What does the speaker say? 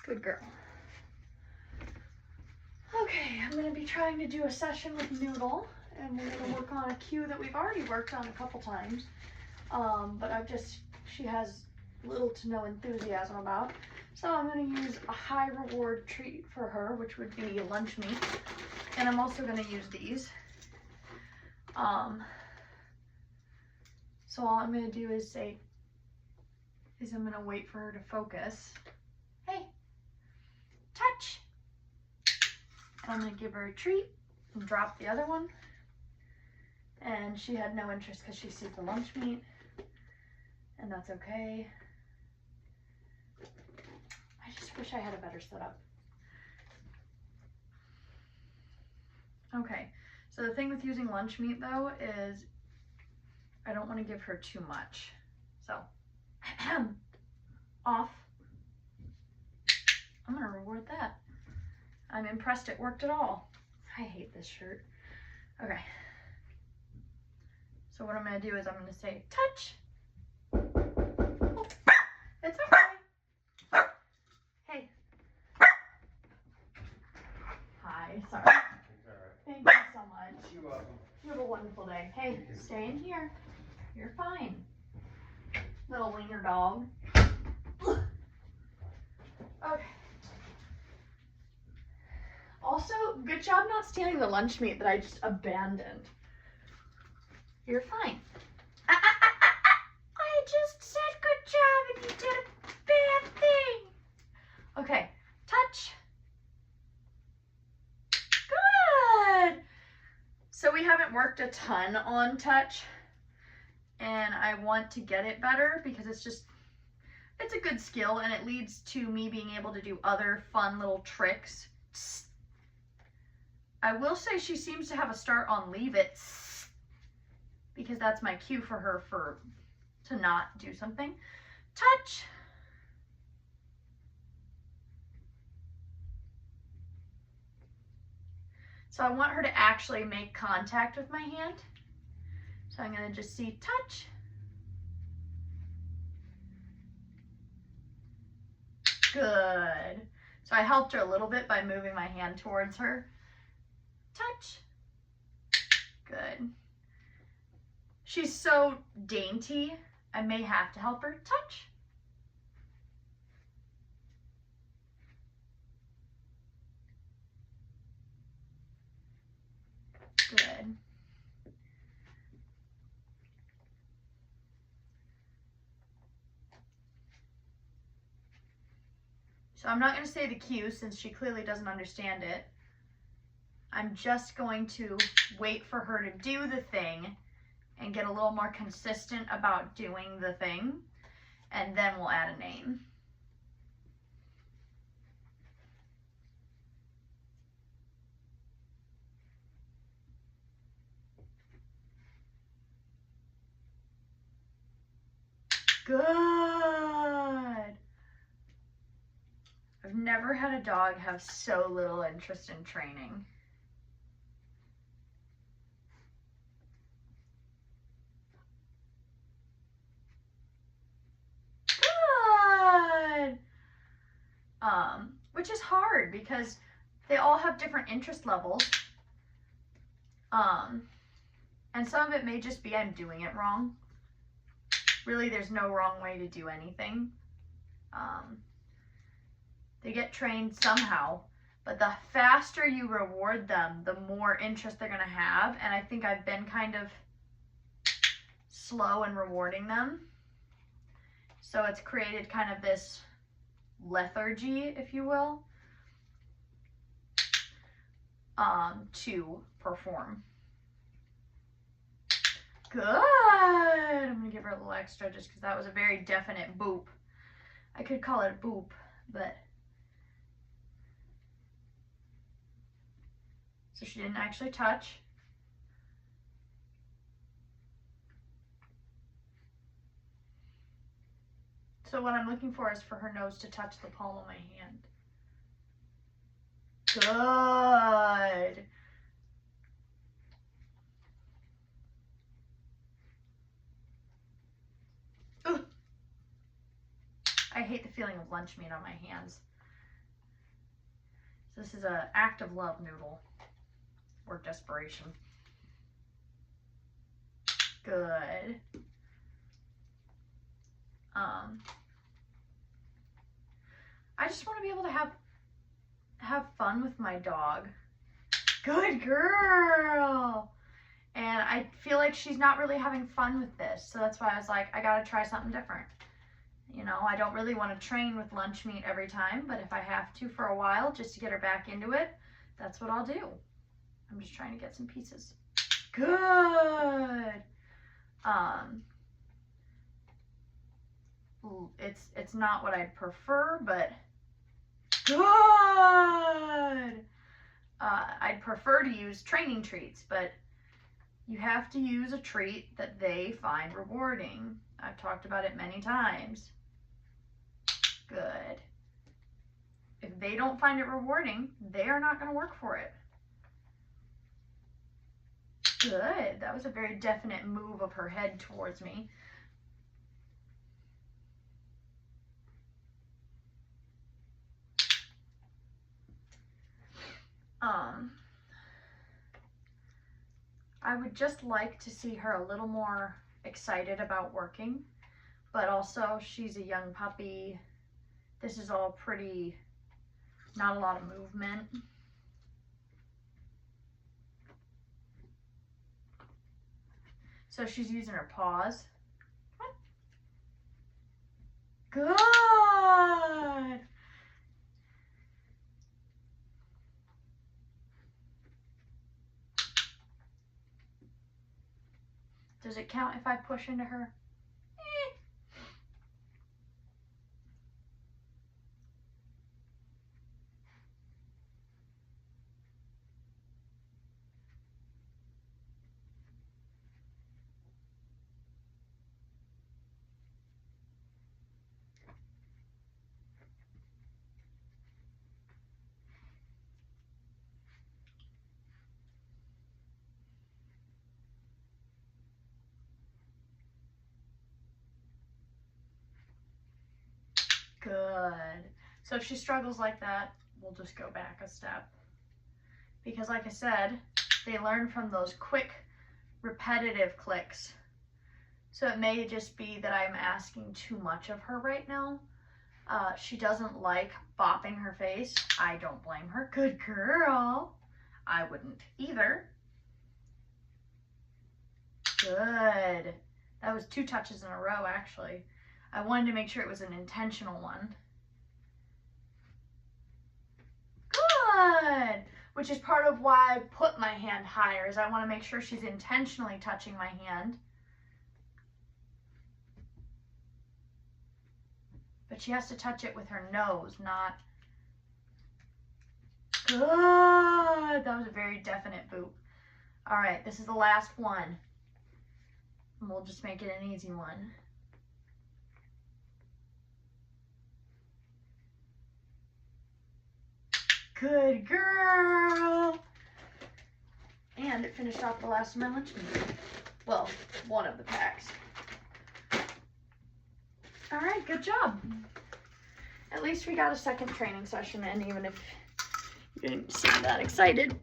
Good girl. Okay, I'm gonna be trying to do a session with Noodle, and we're gonna work on a cue that we've already worked on a couple times. But she has little to no enthusiasm about. So I'm gonna use a high reward treat for her, which would be lunch meat. And I'm also gonna use these. So all I'm gonna do is I'm gonna wait for her to focus. Hey, touch. And I'm gonna give her a treat and drop the other one. And she had no interest because she sees the lunch meat, and that's okay. I just wish I had a better setup. Okay, so the thing with using lunch meat though is I don't want to give her too much. So, off. I'm gonna reward that. I'm impressed it worked at all. I hate this shirt. Okay. So what I'm gonna do is I'm gonna say, touch. Oh, it's okay. Hey. Hi, sorry. It's all right. Thank you so much. You're welcome. You have a wonderful day. Hey, stay in here. You're fine. Little wiener dog. Okay. Also, good job not stealing the lunch meat that I just abandoned. You're fine. I just said good job and you did a bad thing. Okay, touch. Good. So we haven't worked a ton on touch, and I want to get it better because it's a good skill and it leads to me being able to do other fun little tricks. I will say she seems to have a start on leave it because that's my cue for her to not do something. Touch. So I want her to actually make contact with my hand. So I'm going to just see touch. Good. So I helped her a little bit by moving my hand towards her. Touch. Good. She's so dainty, I may have to help her. Touch. Good. So I'm not going to say the cue since she clearly doesn't understand it. I'm just going to wait for her to do the thing and get a little more consistent about doing the thing, and then we'll add a name. Good. I've never had a dog have so little interest in training. Good. Which is hard because they all have different interest levels. And some of it may just be I'm doing it wrong. Really, there's no wrong way to do anything. They get trained somehow, but the faster you reward them, the more interest they're going to have. And I think I've been kind of slow in rewarding them. So it's created kind of this lethargy, if you will, to perform. Good. I'm going to give her a little extra just because that was a very definite boop. I could call it a boop, but... So she didn't actually touch. So what I'm looking for is for her nose to touch the palm of my hand. Good. Ugh. I hate the feeling of lunch meat on my hands. So this is an act of love noodle or desperation. Good. I just want to be able to have fun with my dog. Good girl. And I feel like she's not really having fun with this. So that's why I was like, I gotta try something different. You know, I don't really want to train with lunch meat every time, but if I have to for a while just to get her back into it, that's what I'll do. I'm just trying to get some pieces. Good. It's not what I'd prefer, but good. I'd prefer to use training treats, but you have to use a treat that they find rewarding. I've talked about it many times. Good. If they don't find it rewarding, they are not going to work for it. Good. That was a very definite move of her head towards me. I would just like to see her a little more excited about working, but also she's a young puppy. This is all pretty, not a lot of movement. So she's using her paws. Good. Does it count if I push into her? Good. So if she struggles like that, we'll just go back a step. Because like I said, they learn from those quick, repetitive clicks. So it may just be that I'm asking too much of her right now. She doesn't like bopping her face. I don't blame her. Good girl. I wouldn't either. Good. That was 2 touches in a row, actually. I wanted to make sure it was an intentional one. Good. Which is part of why I put my hand higher, is I want to make sure she's intentionally touching my hand. But she has to touch it with her nose, not... Good. That was a very definite boop. All right, this is the last one. And we'll just make it an easy one. Good girl. And it finished off the last of my lunch meat. Well, one of the packs. All right, good job. At least we got a second training session in, even if you didn't seem that excited.